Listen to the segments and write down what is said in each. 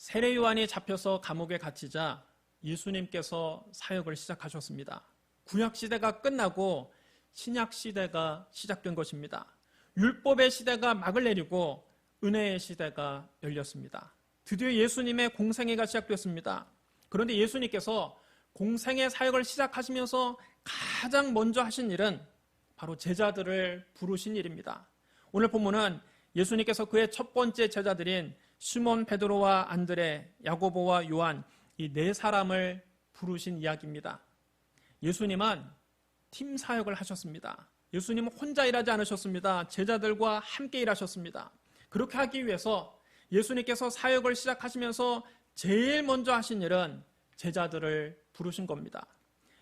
세례 요한이 잡혀서 감옥에 갇히자 예수님께서 사역을 시작하셨습니다. 구약 시대가 끝나고 신약 시대가 시작된 것입니다. 율법의 시대가 막을 내리고 은혜의 시대가 열렸습니다. 드디어 예수님의 공생애가 시작됐습니다. 그런데 예수님께서 공생애 사역을 시작하시면서 가장 먼저 하신 일은 바로 제자들을 부르신 일입니다. 오늘 본문은 예수님께서 그의 첫 번째 제자들인 시몬 베드로와 안드레, 야고보와 요한 이 네 사람을 부르신 이야기입니다. 예수님은 팀 사역을 하셨습니다. 예수님은 혼자 일하지 않으셨습니다. 제자들과 함께 일하셨습니다. 그렇게 하기 위해서 예수님께서 사역을 시작하시면서 제일 먼저 하신 일은 제자들을 부르신 겁니다.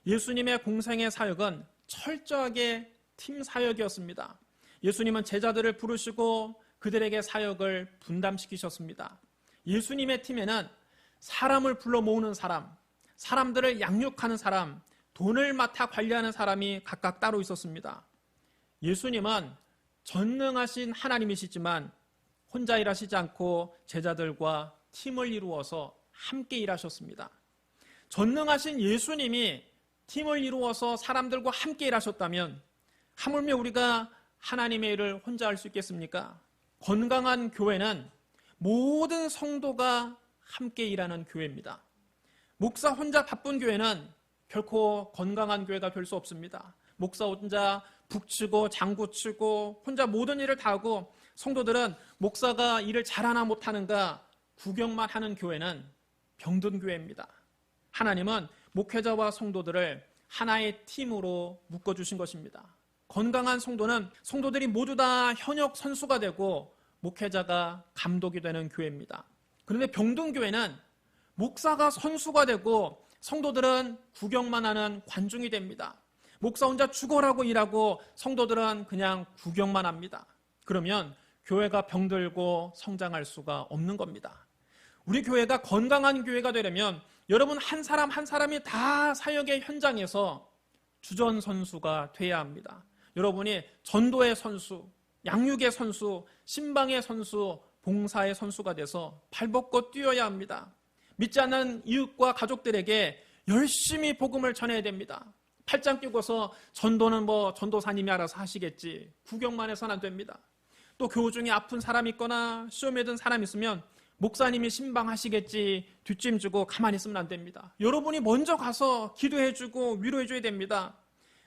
예수님의 공생의 사역은 철저하게 팀 사역이었습니다. 예수님은 제자들을 부르시고 그들에게 사역을 분담시키셨습니다. 예수님의 팀에는 사람을 불러 모으는 사람, 사람들을 양육하는 사람, 돈을 맡아 관리하는 사람이 각각 따로 있었습니다. 예수님은 전능하신 하나님이시지만 혼자 일하시지 않고 제자들과 팀을 이루어서 함께 일하셨습니다. 전능하신 예수님이 팀을 이루어서 사람들과 함께 일하셨다면 하물며 우리가 하나님의 일을 혼자 할 수 있겠습니까? 건강한 교회는 모든 성도가 함께 일하는 교회입니다. 목사 혼자 바쁜 교회는 결코 건강한 교회가 될 수 없습니다. 목사 혼자 북치고 장구치고 혼자 모든 일을 다 하고 성도들은 목사가 일을 잘하나 못하는가 구경만 하는 교회는 병든 교회입니다. 하나님은 목회자와 성도들을 하나의 팀으로 묶어주신 것입니다. 건강한 성도는 성도들이 모두 다 현역 선수가 되고 목회자가 감독이 되는 교회입니다. 그런데 병든 교회는 목사가 선수가 되고 성도들은 구경만 하는 관중이 됩니다. 목사 혼자 죽어라고 일하고 성도들은 그냥 구경만 합니다. 그러면 교회가 병들고 성장할 수가 없는 겁니다. 우리 교회가 건강한 교회가 되려면 여러분 한 사람 한 사람이 다 사역의 현장에서 주전 선수가 돼야 합니다. 여러분이 전도의 선수, 양육의 선수, 신방의 선수, 봉사의 선수가 돼서 발벗고 뛰어야 합니다. 믿지 않는 이웃과 가족들에게 열심히 복음을 전해야 됩니다. 팔짱 끼고서 전도는 전도사님이 알아서 하시겠지 구경만 해서는 안 됩니다. 또 교우 중에 아픈 사람 있거나 시험에 든 사람 있으면 목사님이 신방하시겠지 뒷짐지고 가만히 있으면 안 됩니다. 여러분이 먼저 가서 기도해주고 위로해줘야 됩니다.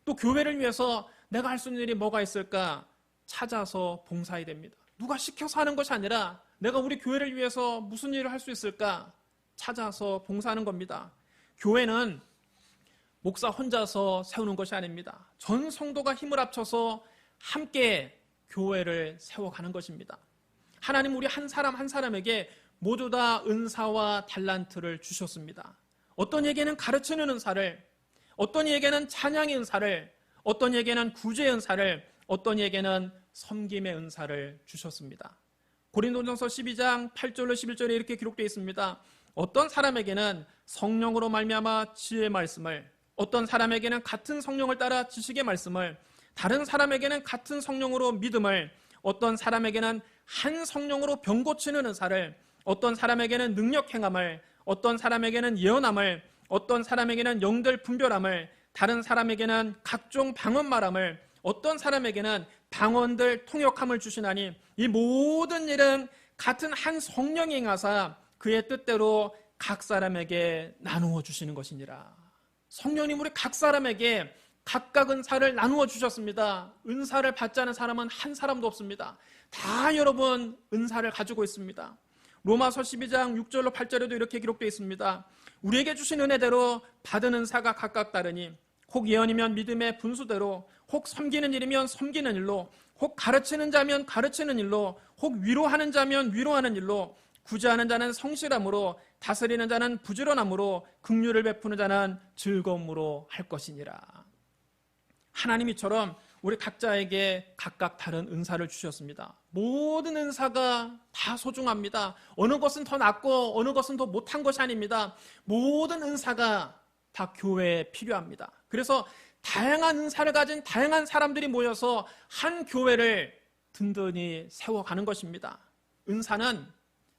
또 교회를 위해서 내가 할 수 있는 일이 뭐가 있을까 찾아서 봉사해야 됩니다. 누가 시켜서 하는 것이 아니라 내가 우리 교회를 위해서 무슨 일을 할 수 있을까 찾아서 봉사하는 겁니다. 교회는 목사 혼자서 세우는 것이 아닙니다. 전 성도가 힘을 합쳐서 함께 교회를 세워가는 것입니다. 하나님 우리 한 사람 한 사람에게 모두 다 은사와 달란트를 주셨습니다. 어떤 이에게는 가르치는 은사를, 어떤 이에게는 찬양의 은사를, 어떤 이에게는 구제의 은사를, 어떤 이에게는 섬김의 은사를 주셨습니다. 고린도전서 12장 8절로 11절에 이렇게 기록되어 있습니다. 어떤 사람에게는 성령으로 말미암아 지혜의 말씀을, 어떤 사람에게는 같은 성령을 따라 지식의 말씀을, 다른 사람에게는 같은 성령으로 믿음을, 어떤 사람에게는 한 성령으로 병 고치는 은사를, 어떤 사람에게는 능력 행함을, 어떤 사람에게는 예언함을, 어떤 사람에게는 영들 분별함을, 다른 사람에게는 각종 방언 말함을, 어떤 사람에게는 방언들 통역함을 주시나니 이 모든 일은 같은 한 성령이 행하사 그의 뜻대로 각 사람에게 나누어 주시는 것이니라. 성령님 우리 각 사람에게 각각 은사를 나누어 주셨습니다. 은사를 받지 않은 사람은 한 사람도 없습니다. 다 여러분 은사를 가지고 있습니다. 로마서 12장 6절로 8절에도 이렇게 기록되어 있습니다. 우리에게 주신 은혜대로 받은 은사가 각각 다르니 혹 예언이면 믿음의 분수대로, 혹 섬기는 일이면 섬기는 일로, 혹 가르치는 자면 가르치는 일로, 혹 위로하는 자면 위로하는 일로, 구제하는 자는 성실함으로, 다스리는 자는 부지런함으로, 긍휼을 베푸는 자는 즐거움으로 할 것이니라. 하나님 이처럼 우리 각자에게 각각 다른 은사를 주셨습니다. 모든 은사가 다 소중합니다. 어느 것은 더 낫고 어느 것은 더 못한 것이 아닙니다. 모든 은사가 다 교회에 필요합니다. 그래서 다양한 은사를 가진 다양한 사람들이 모여서 한 교회를 든든히 세워가는 것입니다. 은사는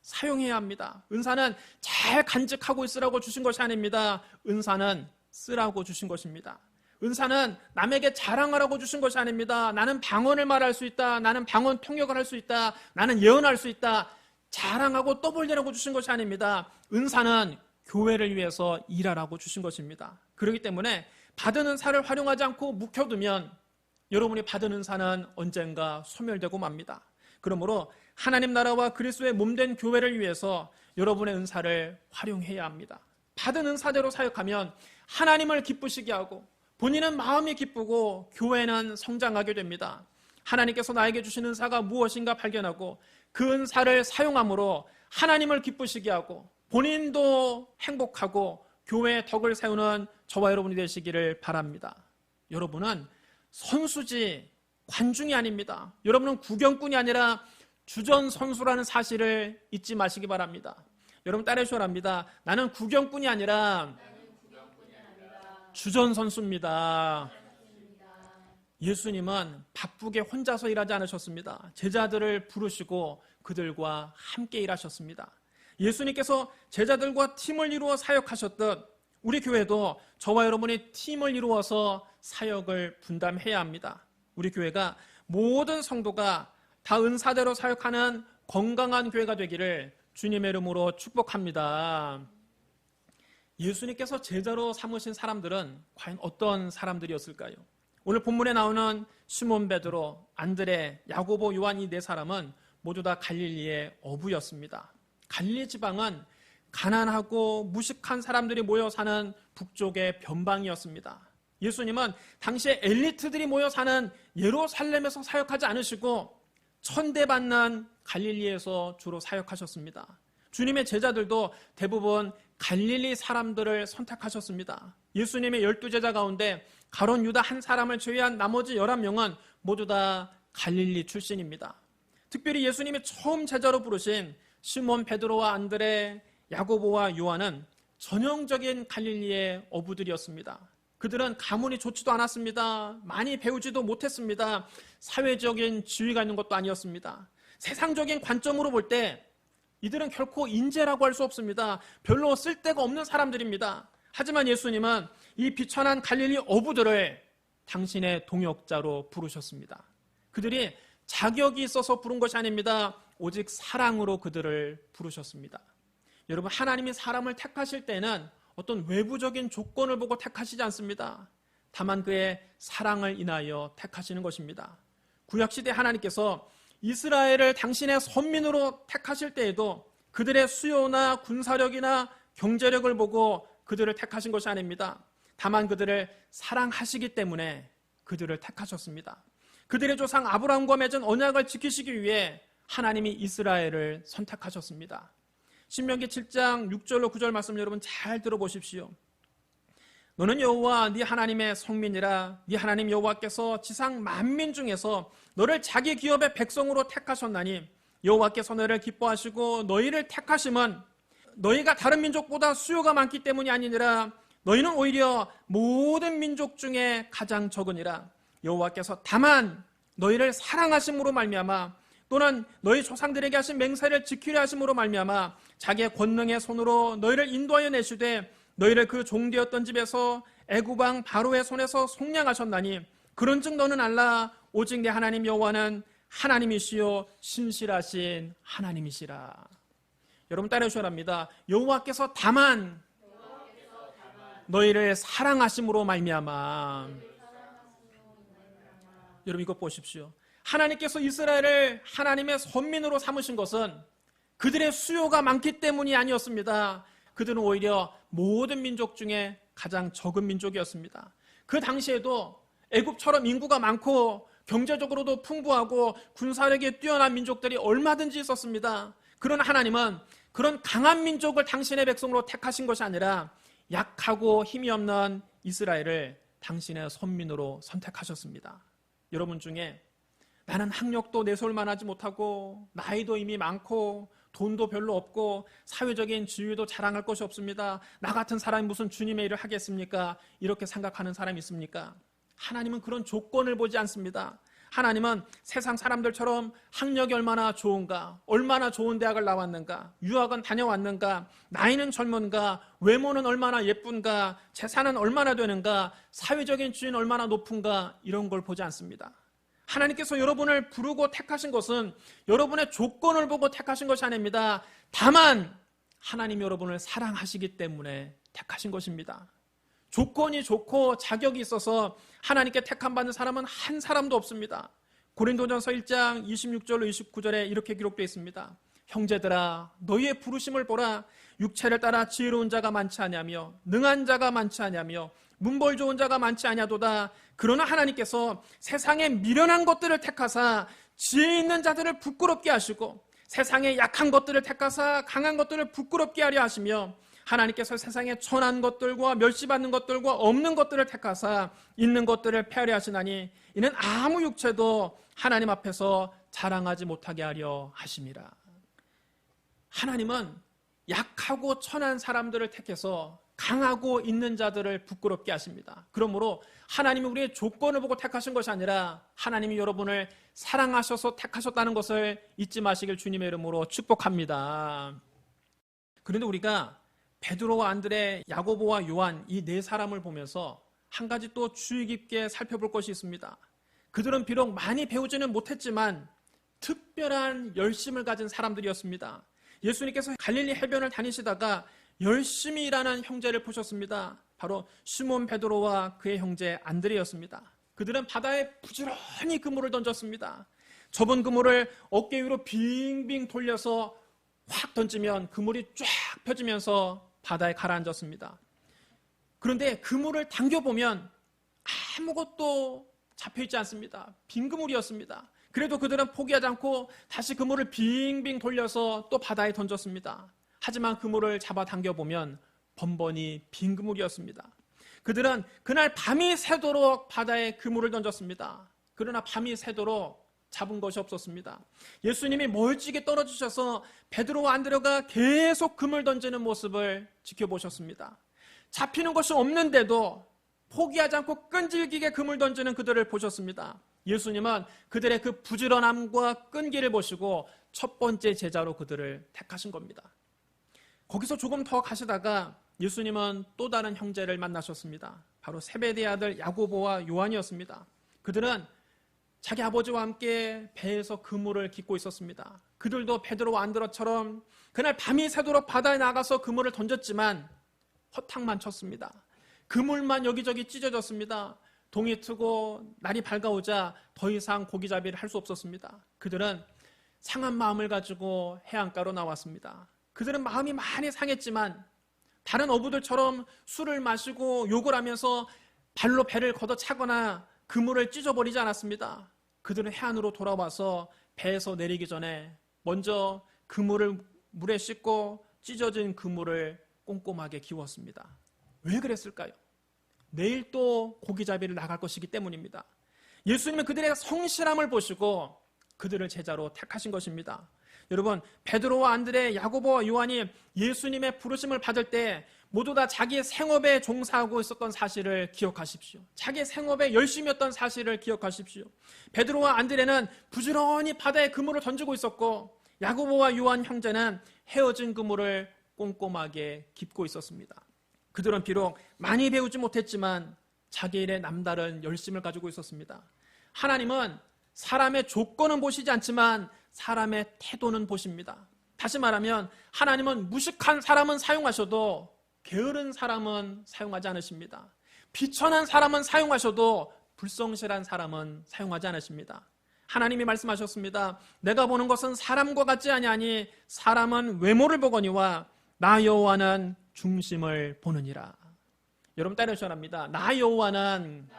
사용해야 합니다. 은사는 잘 간직하고 있으라고 주신 것이 아닙니다. 은사는 쓰라고 주신 것입니다. 은사는 남에게 자랑하라고 주신 것이 아닙니다. 나는 방언을 말할 수 있다. 나는 방언 통역을 할 수 있다. 나는 예언할 수 있다. 자랑하고 떠벌리라고 주신 것이 아닙니다. 은사는 교회를 위해서 일하라고 주신 것입니다. 그렇기 때문에 받은 은사를 활용하지 않고 묵혀두면 여러분이 받은 은사는 언젠가 소멸되고 맙니다. 그러므로 하나님 나라와 그리스도의 몸된 교회를 위해서 여러분의 은사를 활용해야 합니다. 받은 은사대로 사역하면 하나님을 기쁘시게 하고 본인은 마음이 기쁘고 교회는 성장하게 됩니다. 하나님께서 나에게 주신 은사가 무엇인가 발견하고 그 은사를 사용함으로 하나님을 기쁘시게 하고 본인도 행복하고 교회의 덕을 세우는 저와 여러분이 되시기를 바랍니다. 여러분은 선수지 관중이 아닙니다. 여러분은 구경꾼이 아니라 주전 선수라는 사실을 잊지 마시기 바랍니다. 여러분 따라해 주랍니다. 나는 구경꾼이 아니라 주전 선수입니다. 예수님은 바쁘게 혼자서 일하지 않으셨습니다. 제자들을 부르시고 그들과 함께 일하셨습니다. 예수님께서 제자들과 팀을 이루어 사역하셨듯 우리 교회도 저와 여러분이 팀을 이루어서 사역을 분담해야 합니다. 우리 교회가 모든 성도가 다 은사대로 사역하는 건강한 교회가 되기를 주님의 이름으로 축복합니다. 예수님께서 제자로 삼으신 사람들은 과연 어떤 사람들이었을까요? 오늘 본문에 나오는 시몬 베드로, 안드레, 야고보, 요한 이 네 사람은 모두 다 갈릴리의 어부였습니다. 갈릴리 지방은 가난하고 무식한 사람들이 모여 사는 북쪽의 변방이었습니다. 예수님은 당시에 엘리트들이 모여 사는 예루살렘에서 사역하지 않으시고 천대받는 갈릴리에서 주로 사역하셨습니다. 주님의 제자들도 대부분 갈릴리 사람들을 선택하셨습니다. 예수님의 12제자 가운데 가론 유다 한 사람을 제외한 나머지 11명은 모두 다 갈릴리 출신입니다. 특별히 예수님이 처음 제자로 부르신 시몬 베드로와 안드레, 야고보와 요한은 전형적인 갈릴리의 어부들이었습니다. 그들은 가문이 좋지도 않았습니다. 많이 배우지도 못했습니다. 사회적인 지위가 있는 것도 아니었습니다. 세상적인 관점으로 볼 때 이들은 결코 인재라고 할 수 없습니다. 별로 쓸데가 없는 사람들입니다. 하지만 예수님은 이 비천한 갈릴리 어부들을 당신의 동역자로 부르셨습니다. 그들이 자격이 있어서 부른 것이 아닙니다. 오직 사랑으로 그들을 부르셨습니다. 여러분, 하나님이 사람을 택하실 때는 어떤 외부적인 조건을 보고 택하시지 않습니다. 다만 그의 사랑을 인하여 택하시는 것입니다. 구약시대 하나님께서 이스라엘을 당신의 선민으로 택하실 때에도 그들의 수요나 군사력이나 경제력을 보고 그들을 택하신 것이 아닙니다. 다만 그들을 사랑하시기 때문에 그들을 택하셨습니다. 그들의 조상 아브라함과 맺은 언약을 지키시기 위해 하나님이 이스라엘을 선택하셨습니다. 신명기 7장 6절로 9절 말씀 여러분 잘 들어보십시오. 너는 여호와 네 하나님의 성민이라. 네 하나님 여호와께서 지상 만민 중에서 너를 자기 기업의 백성으로 택하셨나니 여호와께서 너를 기뻐하시고 너희를 택하심은 너희가 다른 민족보다 수요가 많기 때문이 아니니라. 너희는 오히려 모든 민족 중에 가장 적으니라. 여호와께서 다만 너희를 사랑하심으로 말미암아 또는 너희 조상들에게 하신 맹세를 지키려 하심으로 말미암아 자기의 권능의 손으로 너희를 인도하여 내시되 너희를 그 종되었던 집에서 애굽 왕 바로의 손에서 속량하셨나니 그런즉 너는 알라. 오직 내 하나님 여호와는 하나님이시요 신실하신 하나님이시라. 여러분 따라해 주셔야 합니다. 여호와께서 다만 너희를 사랑하심으로 말미암아. 여러분 이것 보십시오. 하나님께서 이스라엘을 하나님의 선민으로 삼으신 것은 그들의 수요가 많기 때문이 아니었습니다. 그들은 오히려 모든 민족 중에 가장 적은 민족이었습니다. 그 당시에도 애굽처럼 인구가 많고 경제적으로도 풍부하고 군사력이 뛰어난 민족들이 얼마든지 있었습니다. 그러나 하나님은 그런 강한 민족을 당신의 백성으로 택하신 것이 아니라 약하고 힘이 없는 이스라엘을 당신의 선민으로 선택하셨습니다. 여러분 중에 나는 학력도 내세울 만하지 못하고 나이도 이미 많고 돈도 별로 없고 사회적인 지위도 자랑할 것이 없습니다. 나 같은 사람이 무슨 주님의 일을 하겠습니까? 이렇게 생각하는 사람이 있습니까? 하나님은 그런 조건을 보지 않습니다. 하나님은 세상 사람들처럼 학력이 얼마나 좋은가, 얼마나 좋은 대학을 나왔는가, 유학은 다녀왔는가, 나이는 젊은가, 외모는 얼마나 예쁜가, 재산은 얼마나 되는가, 사회적인 지위는 얼마나 높은가, 이런 걸 보지 않습니다. 하나님께서 여러분을 부르고 택하신 것은 여러분의 조건을 보고 택하신 것이 아닙니다. 다만 하나님이 여러분을 사랑하시기 때문에 택하신 것입니다. 조건이 좋고 자격이 있어서 하나님께 택함받는 사람은 한 사람도 없습니다. 고린도전서 1장 26절로 29절에 이렇게 기록되어 있습니다. 형제들아 너희의 부르심을 보라. 육체를 따라 지혜로운 자가 많지 아니하며 능한 자가 많지 아니하며 문벌 좋은 자가 많지 아니하도다. 그러나 하나님께서 세상에 미련한 것들을 택하사 지혜 있는 자들을 부끄럽게 하시고 세상에 약한 것들을 택하사 강한 것들을 부끄럽게 하려 하시며 하나님께서 세상에 천한 것들과 멸시받는 것들과 없는 것들을 택하사 있는 것들을 폐하려 하시나니 이는 아무 육체도 하나님 앞에서 자랑하지 못하게 하려 하심이라. 하나님은 약하고 천한 사람들을 택해서 강하고 있는 자들을 부끄럽게 하십니다. 그러므로 하나님이 우리의 조건을 보고 택하신 것이 아니라 하나님이 여러분을 사랑하셔서 택하셨다는 것을 잊지 마시길 주님의 이름으로 축복합니다. 그런데 우리가 베드로와 안드레, 야고보와 요한 이 네 사람을 보면서 한 가지 또 주의 깊게 살펴볼 것이 있습니다. 그들은 비록 많이 배우지는 못했지만 특별한 열심을 가진 사람들이었습니다. 예수님께서 갈릴리 해변을 다니시다가 열심히 일하는 형제를 보셨습니다. 바로 시몬 베드로와 그의 형제 안드레였습니다. 그들은 바다에 부지런히 그물을 던졌습니다. 접은 그물을 어깨 위로 빙빙 돌려서 확 던지면 그물이 쫙 펴지면서 바다에 가라앉았습니다. 그런데 그물을 당겨보면 아무것도 잡혀있지 않습니다. 빈 그물이었습니다. 그래도 그들은 포기하지 않고 다시 그물을 빙빙 돌려서 또 바다에 던졌습니다. 하지만 그물을 잡아 당겨보면 번번이 빈 그물이었습니다. 그들은 그날 밤이 새도록 바다에 그물을 던졌습니다. 그러나 밤이 새도록 잡은 것이 없었습니다. 예수님이 멀찍이 떨어지셔서 베드로와 안드레가 계속 그물 던지는 모습을 지켜보셨습니다. 잡히는 것이 없는데도 포기하지 않고 끈질기게 그물 던지는 그들을 보셨습니다. 예수님은 그들의 그 부지런함과 끈기를 보시고 첫 번째 제자로 그들을 택하신 겁니다. 거기서 조금 더 가시다가 예수님은 또 다른 형제를 만나셨습니다. 바로 세베대의 아들 야고보와 요한이었습니다. 그들은 자기 아버지와 함께 배에서 그물을 깃고 있었습니다. 그들도 베드로와 안드레처럼 그날 밤이 새도록 바다에 나가서 그물을 던졌지만 허탕만 쳤습니다. 그물만 여기저기 찢어졌습니다. 동이 트고 날이 밝아오자 더 이상 고기잡이를 할 수 없었습니다. 그들은 상한 마음을 가지고 해안가로 나왔습니다. 그들은 마음이 많이 상했지만 다른 어부들처럼 술을 마시고 욕을 하면서 발로 배를 걷어차거나 그물을 찢어버리지 않았습니다. 그들은 해안으로 돌아와서 배에서 내리기 전에 먼저 그물을 물에 씻고 찢어진 그물을 꼼꼼하게 기웠습니다. 왜 그랬을까요? 내일 또 고기잡이를 나갈 것이기 때문입니다. 예수님은 그들의 성실함을 보시고 그들을 제자로 택하신 것입니다. 여러분, 베드로와 안드레, 야고보와 요한이 예수님의 부르심을 받을 때 모두 다 자기의 생업에 종사하고 있었던 사실을 기억하십시오. 자기의 생업에 열심이었던 사실을 기억하십시오. 베드로와 안드레는 부지런히 바다에 그물을 던지고 있었고 야고보와 요한 형제는 헤어진 그물을 꼼꼼하게 깁고 있었습니다. 그들은 비록 많이 배우지 못했지만 자기 일에 남다른 열심을 가지고 있었습니다. 하나님은 사람의 조건은 보시지 않지만 사람의 태도는 보십니다. 다시 말하면 하나님은 무식한 사람은 사용하셔도 게으른 사람은 사용하지 않으십니다. 비천한 사람은 사용하셔도 불성실한 사람은 사용하지 않으십니다. 하나님이 말씀하셨습니다. 내가 보는 것은 사람과 같지 아니하니 사람은 외모를 보거니와 나 여호와는 중심을 보느니라. 여러분 따라하셔야 합니다. 나 여호와는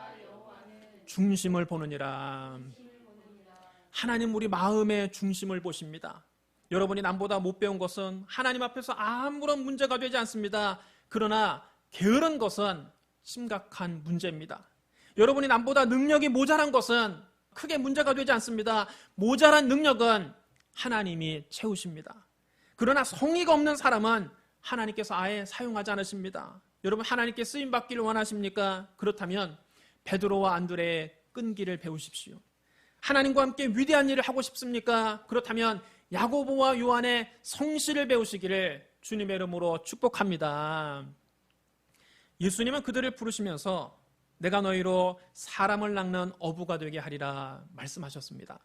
중심을 보느니라. 하나님 우리 마음의 중심을 보십니다. 여러분이 남보다 못 배운 것은 하나님 앞에서 아무런 문제가 되지 않습니다. 그러나 게으른 것은 심각한 문제입니다. 여러분이 남보다 능력이 모자란 것은 크게 문제가 되지 않습니다. 모자란 능력은 하나님이 채우십니다. 그러나 성의가 없는 사람은 하나님께서 아예 사용하지 않으십니다. 여러분 하나님께 쓰임받기를 원하십니까? 그렇다면 베드로와 안드레의 끈기를 배우십시오. 하나님과 함께 위대한 일을 하고 싶습니까? 그렇다면 야고보와 요한의 성실을 배우시기를 주님의 이름으로 축복합니다. 예수님은 그들을 부르시면서 내가 너희로 사람을 낚는 어부가 되게 하리라 말씀하셨습니다.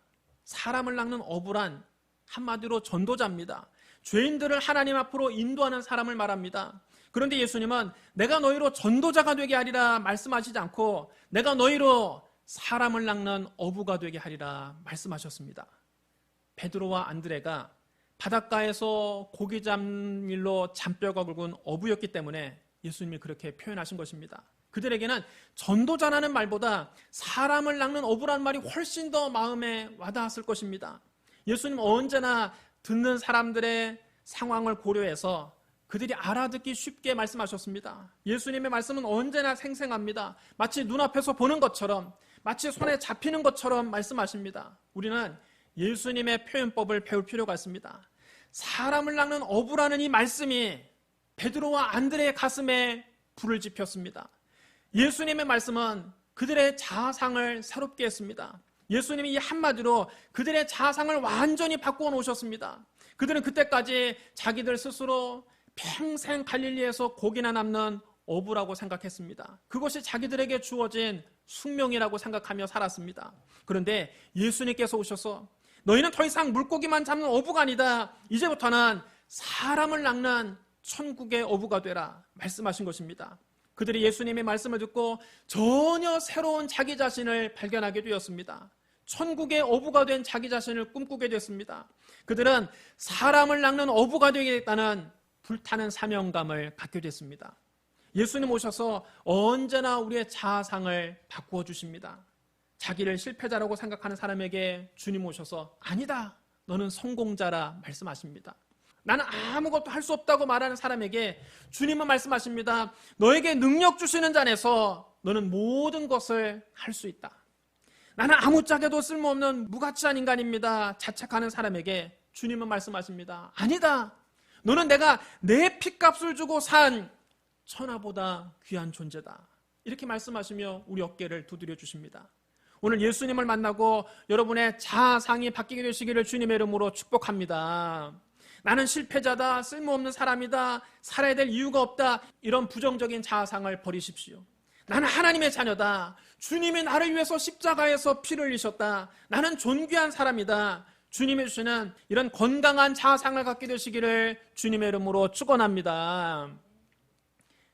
사람을 낚는 어부란 한마디로 전도자입니다. 죄인들을 하나님 앞으로 인도하는 사람을 말합니다. 그런데 예수님은 내가 너희로 전도자가 되게 하리라 말씀하시지 않고 내가 너희로 사람을 낚는 어부가 되게 하리라 말씀하셨습니다. 베드로와 안드레가 바닷가에서 고기 잡는 일로 잔뼈가 굵은 어부였기 때문에 예수님이 그렇게 표현하신 것입니다. 그들에게는 전도자라는 말보다 사람을 낚는 어부라는 말이 훨씬 더 마음에 와닿았을 것입니다. 예수님 언제나 듣는 사람들의 상황을 고려해서 그들이 알아듣기 쉽게 말씀하셨습니다. 예수님의 말씀은 언제나 생생합니다. 마치 눈앞에서 보는 것처럼, 마치 손에 잡히는 것처럼 말씀하십니다. 우리는 예수님의 표현법을 배울 필요가 있습니다. 사람을 낚는 어부라는 이 말씀이 베드로와 안드레의 가슴에 불을 지폈습니다. 예수님의 말씀은 그들의 자아상을 새롭게 했습니다. 예수님이 이 한마디로 그들의 자아상을 완전히 바꾸어 놓으셨습니다. 그들은 그때까지 자기들 스스로 평생 갈릴리에서 고기나 남는 어부라고 생각했습니다. 그것이 자기들에게 주어진 숙명이라고 생각하며 살았습니다. 그런데 예수님께서 오셔서 너희는 더 이상 물고기만 잡는 어부가 아니다. 이제부터는 사람을 낚는 천국의 어부가 되라 말씀하신 것입니다. 그들이 예수님의 말씀을 듣고 전혀 새로운 자기 자신을 발견하게 되었습니다. 천국의 어부가 된 자기 자신을 꿈꾸게 됐습니다. 그들은 사람을 낚는 어부가 되겠다는 불타는 사명감을 갖게 됐습니다. 예수님 오셔서 언제나 우리의 자아상을 바꾸어 주십니다. 자기를 실패자라고 생각하는 사람에게 주님 오셔서 아니다, 너는 성공자라 말씀하십니다. 나는 아무것도 할 수 없다고 말하는 사람에게 주님은 말씀하십니다. 너에게 능력 주시는 자 안에서 너는 모든 것을 할 수 있다. 나는 아무짝에도 쓸모없는 무가치한 인간입니다. 자책하는 사람에게 주님은 말씀하십니다. 아니다. 너는 내가 내 핏값을 주고 산 천하보다 귀한 존재다. 이렇게 말씀하시며 우리 어깨를 두드려 주십니다. 오늘 예수님을 만나고 여러분의 자아상이 바뀌게 되시기를 주님의 이름으로 축복합니다. 나는 실패자다, 쓸모없는 사람이다, 살아야 될 이유가 없다, 이런 부정적인 자아상을 버리십시오. 나는 하나님의 자녀다. 주님이 나를 위해서 십자가에서 피를 흘리셨다. 나는 존귀한 사람이다. 주님이 주시는 이런 건강한 자아상을 갖게 되시기를 주님의 이름으로 축원합니다.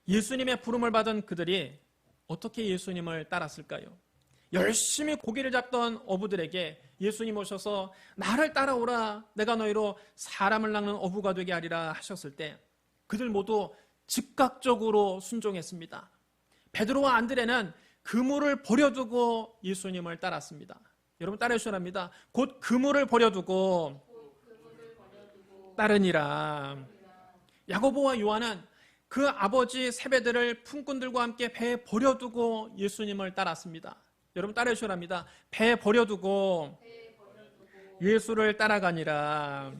예수님의 부름을 받은 그들이 어떻게 예수님을 따랐을까요? 열심히 고기를 잡던 어부들에게 예수님 오셔서 나를 따라오라, 내가 너희로 사람을 낚는 어부가 되게 하리라 하셨을 때 그들 모두 즉각적으로 순종했습니다. 베드로와 안드레는 그물을 버려두고 예수님을 따랐습니다. 여러분 따라해 주셔야 합니다. 곧 그물을 버려두고 따르니라. 야고보와 요한은 그 아버지 세베대를 품꾼들과 함께 배에 버려두고 예수님을 따랐습니다. 여러분 따라해 주셔야 합니다. 배에 버려두고 예수를 따라가니라.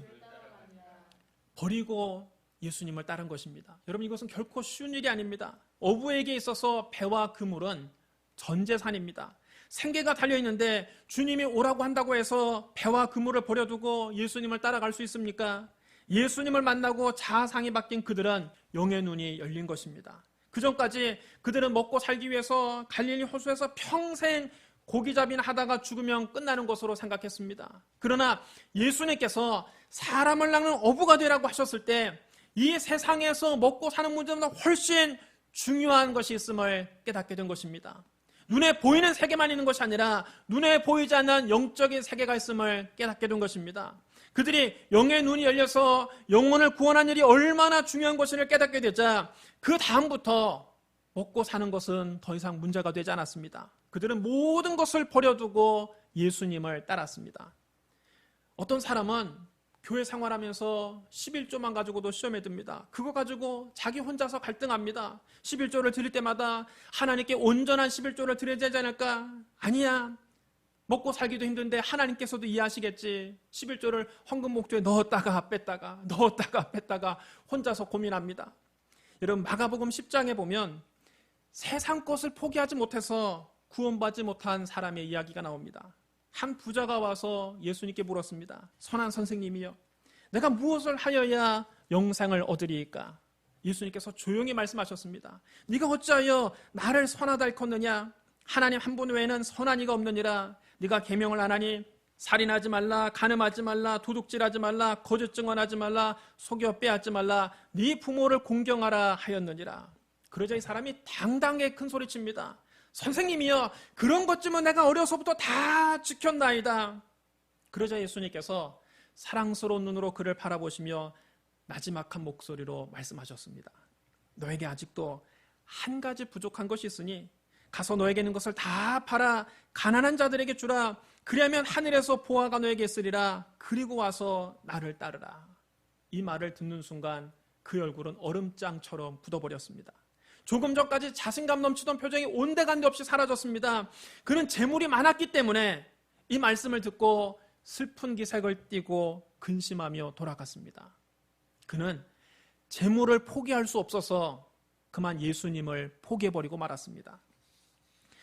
버리고 예수님을 따른 것입니다. 여러분 이것은 결코 쉬운 일이 아닙니다. 어부에게 있어서 배와 그물은 전 재산입니다. 생계가 달려있는데 주님이 오라고 한다고 해서 배와 그물을 버려두고 예수님을 따라갈 수 있습니까? 예수님을 만나고 자아상이 바뀐 그들은 영의 눈이 열린 것입니다. 그전까지 그들은 먹고 살기 위해서 갈릴리 호수에서 평생 고기잡이나 하다가 죽으면 끝나는 것으로 생각했습니다. 그러나 예수님께서 사람을 낚는 어부가 되라고 하셨을 때 이 세상에서 먹고 사는 문제보다 훨씬 중요한 것이 있음을 깨닫게 된 것입니다. 눈에 보이는 세계만 있는 것이 아니라 눈에 보이지 않는 영적인 세계가 있음을 깨닫게 된 것입니다. 그들이 영의 눈이 열려서 영혼을 구원하는 일이 얼마나 중요한 것인을 깨닫게 되자 그 다음부터 먹고 사는 것은 더 이상 문제가 되지 않았습니다. 그들은 모든 것을 버려두고 예수님을 따랐습니다. 어떤 사람은 교회 생활하면서 11조만 가지고도 시험에 듭니다. 그거 가지고 자기 혼자서 갈등합니다. 11조를 드릴 때마다 하나님께 온전한 11조를 드려야 되지 않을까? 아니야. 먹고 살기도 힘든데 하나님께서도 이해하시겠지. 11조를 헌금 목조에 넣었다가 뺐다가 혼자서 고민합니다. 여러분 마가복음 10장에 보면 세상 것을 포기하지 못해서 구원받지 못한 사람의 이야기가 나옵니다. 한 부자가 와서 예수님께 물었습니다. 선한 선생님이여, 내가 무엇을 하여야 영생을 얻으리이까? 예수님께서 조용히 말씀하셨습니다. 네가 어찌하여 나를 선하다 일컫느냐? 하나님 한 분 외에는 선한 이가 없느니라. 네가 계명을 안 하니 살인하지 말라, 간음하지 말라, 도둑질하지 말라, 거짓 증언하지 말라, 속여 빼앗지 말라, 네 부모를 공경하라 하였느니라. 그러자 이 사람이 당당하게 큰 소리칩니다. 선생님이여, 그런 것쯤은 내가 어려서부터 다 지켰나이다. 그러자 예수님께서 사랑스러운 눈으로 그를 바라보시며 나지막한 목소리로 말씀하셨습니다. 너에게 아직도 한 가지 부족한 것이 있으니 가서 너에게 있는 것을 다 팔아 가난한 자들에게 주라. 그리하면 하늘에서 보화가 너에게 있으리라. 그리고 와서 나를 따르라. 이 말을 듣는 순간 그 얼굴은 얼음장처럼 굳어버렸습니다. 조금 전까지 자신감 넘치던 표정이 온데간데 없이 사라졌습니다. 그는 재물이 많았기 때문에 이 말씀을 듣고 슬픈 기색을 띠고 근심하며 돌아갔습니다. 그는 재물을 포기할 수 없어서 그만 예수님을 포기해버리고 말았습니다.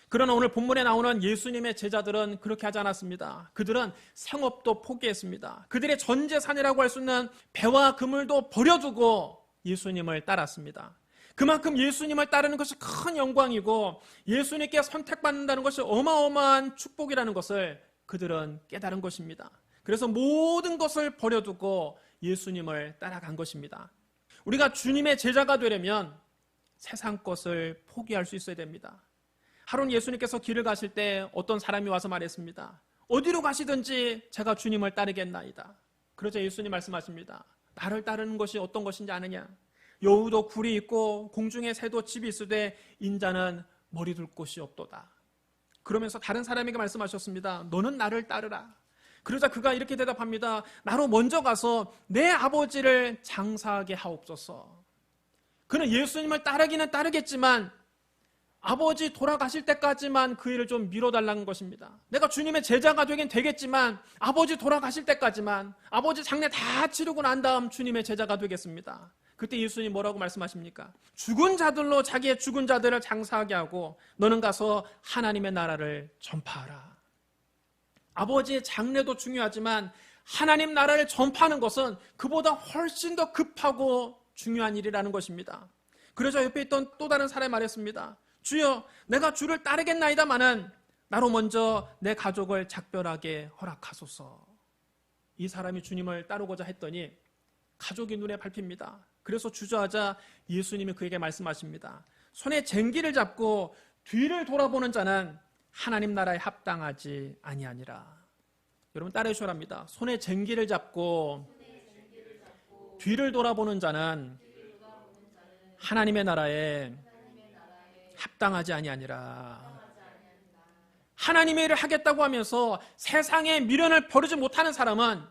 그러나 오늘 본문에 나오는 예수님의 제자들은 그렇게 하지 않았습니다. 그들은 생업도 포기했습니다. 그들의 전 재산이라고 할 수 있는 배와 그물도 버려두고 예수님을 따랐습니다. 그만큼 예수님을 따르는 것이 큰 영광이고 예수님께 선택받는다는 것이 어마어마한 축복이라는 것을 그들은 깨달은 것입니다. 그래서 모든 것을 버려두고 예수님을 따라간 것입니다. 우리가 주님의 제자가 되려면 세상 것을 포기할 수 있어야 됩니다. 하루는 예수님께서 길을 가실 때 어떤 사람이 와서 말했습니다. 어디로 가시든지 제가 주님을 따르겠나이다. 그러자 예수님 말씀하십니다. 나를 따르는 것이 어떤 것인지 아느냐? 여우도 굴이 있고 공중의 새도 집이 있으되 인자는 머리 둘 곳이 없도다. 그러면서 다른 사람에게 말씀하셨습니다. 너는 나를 따르라. 그러자 그가 이렇게 대답합니다. 나로 먼저 가서 내 아버지를 장사하게 하옵소서. 그는 예수님을 따르기는 따르겠지만 아버지 돌아가실 때까지만 그 일을 좀 미뤄달라는 것입니다. 내가 주님의 제자가 되긴 되겠지만 아버지 돌아가실 때까지만, 아버지 장례 다 치르고 난 다음 주님의 제자가 되겠습니다. 그때 예수님 뭐라고 말씀하십니까? 죽은 자들로 자기의 죽은 자들을 장사하게 하고 너는 가서 하나님의 나라를 전파하라. 아버지의 장례도 중요하지만 하나님 나라를 전파하는 것은 그보다 훨씬 더 급하고 중요한 일이라는 것입니다. 그래서 옆에 있던 또 다른 사람이 말했습니다. 주여, 내가 주를 따르겠나이다마는 나로 먼저 내 가족을 작별하게 허락하소서. 이 사람이 주님을 따르고자 했더니 가족이 눈에 밟힙니다. 그래서 주저하자 예수님이 그에게 말씀하십니다. 손에 쟁기를 잡고 뒤를 돌아보는 자는 하나님 나라에 합당하지 아니하니라. 여러분 따라해 주시랍니다. 손에 쟁기를 잡고 뒤를 돌아보는 자는 하나님의 나라에 합당하지 아니하니라. 하나님의 일을 하겠다고 하면서 세상의 미련을 버리지 못하는 사람은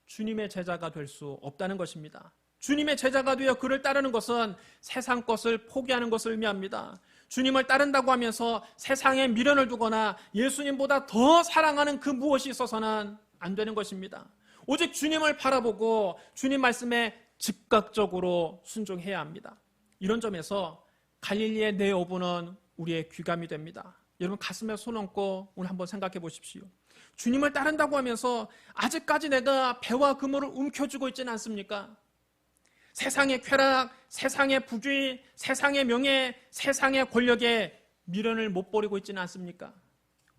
주님의 제자가 될 수 없다는 것입니다. 주님의 제자가 되어 그를 따르는 것은 세상 것을 포기하는 것을 의미합니다. 주님을 따른다고 하면서 세상에 미련을 두거나 예수님보다 더 사랑하는 그 무엇이 있어서는 안 되는 것입니다. 오직 주님을 바라보고 주님 말씀에 즉각적으로 순종해야 합니다. 이런 점에서 갈릴리의 네 어부는 우리의 귀감이 됩니다. 여러분 가슴에 손 얹고 오늘 한번 생각해 보십시오. 주님을 따른다고 하면서 아직까지 내가 배와 그물을 움켜쥐고 있지는 않습니까? 세상의 쾌락, 세상의 부귀, 세상의 명예, 세상의 권력에 미련을 못 버리고 있지는 않습니까?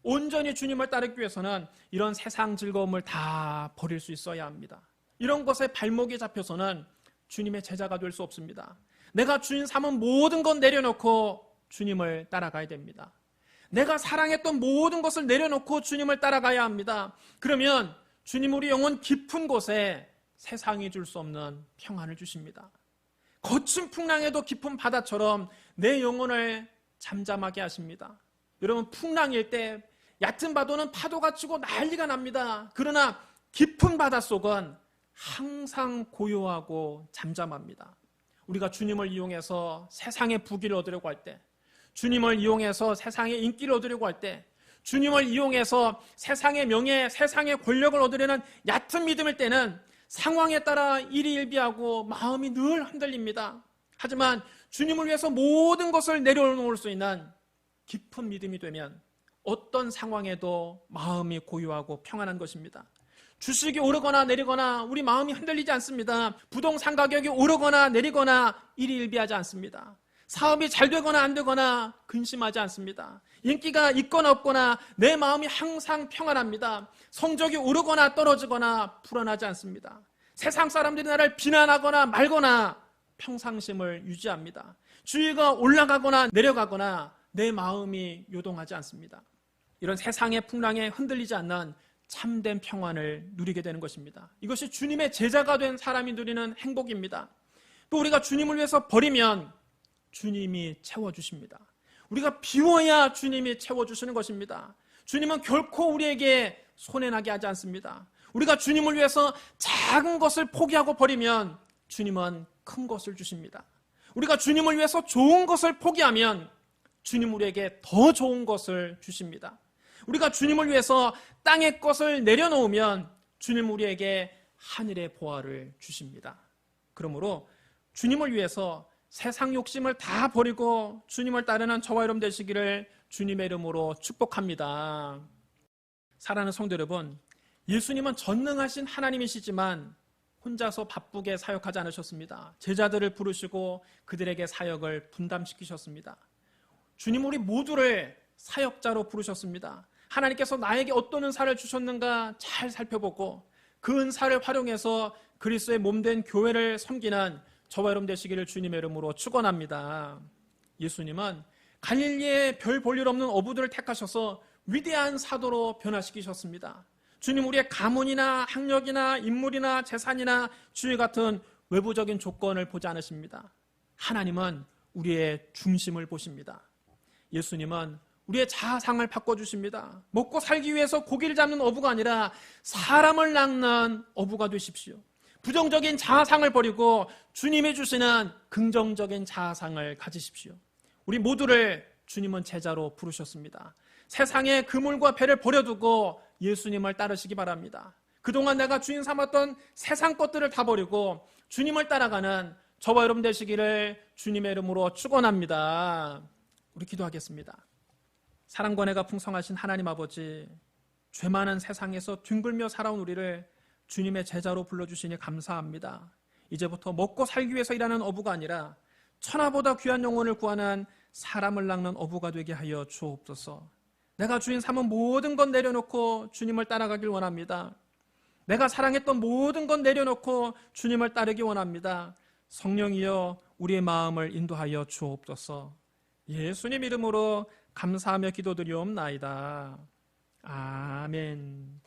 온전히 주님을 따르기 위해서는 이런 세상 즐거움을 다 버릴 수 있어야 합니다. 이런 것에 발목이 잡혀서는 주님의 제자가 될 수 없습니다. 내가 주인 삼은 모든 것 내려놓고 주님을 따라가야 됩니다. 내가 사랑했던 모든 것을 내려놓고 주님을 따라가야 합니다. 그러면 주님 우리 영혼 깊은 곳에 세상이 줄 수 없는 평안을 주십니다. 거친 풍랑에도 깊은 바다처럼 내 영혼을 잠잠하게 하십니다. 여러분 풍랑일 때 얕은 파도는 파도가 치고 난리가 납니다. 그러나 깊은 바닷속은 항상 고요하고 잠잠합니다. 우리가 주님을 이용해서 세상의 부귀를 얻으려고 할 때, 주님을 이용해서 세상의 인기를 얻으려고 할 때, 주님을 이용해서 세상의 명예, 세상의 권력을 얻으려는 얕은 믿음일 때는 상황에 따라 일희일비하고 마음이 늘 흔들립니다. 하지만 주님을 위해서 모든 것을 내려놓을 수 있는 깊은 믿음이 되면 어떤 상황에도 마음이 고요하고 평안한 것입니다. 주식이 오르거나 내리거나 우리 마음이 흔들리지 않습니다. 부동산 가격이 오르거나 내리거나 일희일비하지 않습니다. 사업이 잘 되거나 안 되거나 근심하지 않습니다. 인기가 있거나 없거나 내 마음이 항상 평안합니다. 성적이 오르거나 떨어지거나 불안하지 않습니다. 세상 사람들이 나를 비난하거나 말거나 평상심을 유지합니다. 주위가 올라가거나 내려가거나 내 마음이 요동하지 않습니다. 이런 세상의 풍랑에 흔들리지 않는 참된 평안을 누리게 되는 것입니다. 이것이 주님의 제자가 된 사람이 누리는 행복입니다. 또 우리가 주님을 위해서 버리면 주님이 채워주십니다. 우리가 비워야 주님이 채워주시는 것입니다. 주님은 결코 우리에게 손해나게 하지 않습니다. 우리가 주님을 위해서 작은 것을 포기하고 버리면 주님은 큰 것을 주십니다. 우리가 주님을 위해서 좋은 것을 포기하면 주님 우리에게 더 좋은 것을 주십니다. 우리가 주님을 위해서 땅의 것을 내려놓으면 주님 우리에게 하늘의 보화를 주십니다. 그러므로 주님을 위해서 세상 욕심을 다 버리고 주님을 따르는 저와 여러분 되시기를 주님의 이름으로 축복합니다. 사랑하는 성도 여러분, 예수님은 전능하신 하나님이시지만 혼자서 바쁘게 사역하지 않으셨습니다. 제자들을 부르시고 그들에게 사역을 분담시키셨습니다. 주님 우리 모두를 사역자로 부르셨습니다. 하나님께서 나에게 어떤 은사를 주셨는가 잘 살펴보고 그 은사를 활용해서 그리스도의 몸된 교회를 섬기는 저와 여러분 되시기를 주님의 이름으로 축원합니다. 예수님은 갈릴리에 별 볼 일 없는 어부들을 택하셔서 위대한 사도로 변화시키셨습니다. 주님 우리의 가문이나 학력이나 인물이나 재산이나 주의 같은 외부적인 조건을 보지 않으십니다. 하나님은 우리의 중심을 보십니다. 예수님은 우리의 자아상을 바꿔주십니다. 먹고 살기 위해서 고기를 잡는 어부가 아니라 사람을 낚는 어부가 되십시오. 부정적인 자아상을 버리고 주님이 주시는 긍정적인 자아상을 가지십시오. 우리 모두를 주님은 제자로 부르셨습니다. 세상의 그물과 배를 버려두고 예수님을 따르시기 바랍니다. 그동안 내가 주인 삼았던 세상 것들을 다 버리고 주님을 따라가는 저와 여러분 되시기를 주님의 이름으로 축원합니다. 우리 기도하겠습니다. 사랑과 은혜가 풍성하신 하나님 아버지, 죄 많은 세상에서 뒹굴며 살아온 우리를 주님의 제자로 불러주시니 감사합니다. 이제부터 먹고 살기 위해서 일하는 어부가 아니라 천하보다 귀한 영혼을 구하는 사람을 낚는 어부가 되게 하여 주옵소서. 내가 주인 삼은 모든 것 내려놓고 주님을 따라가길 원합니다. 내가 사랑했던 모든 것 내려놓고 주님을 따르기 원합니다. 성령이여 우리의 마음을 인도하여 주옵소서. 예수님 이름으로 감사하며 기도드리옵나이다. 아멘.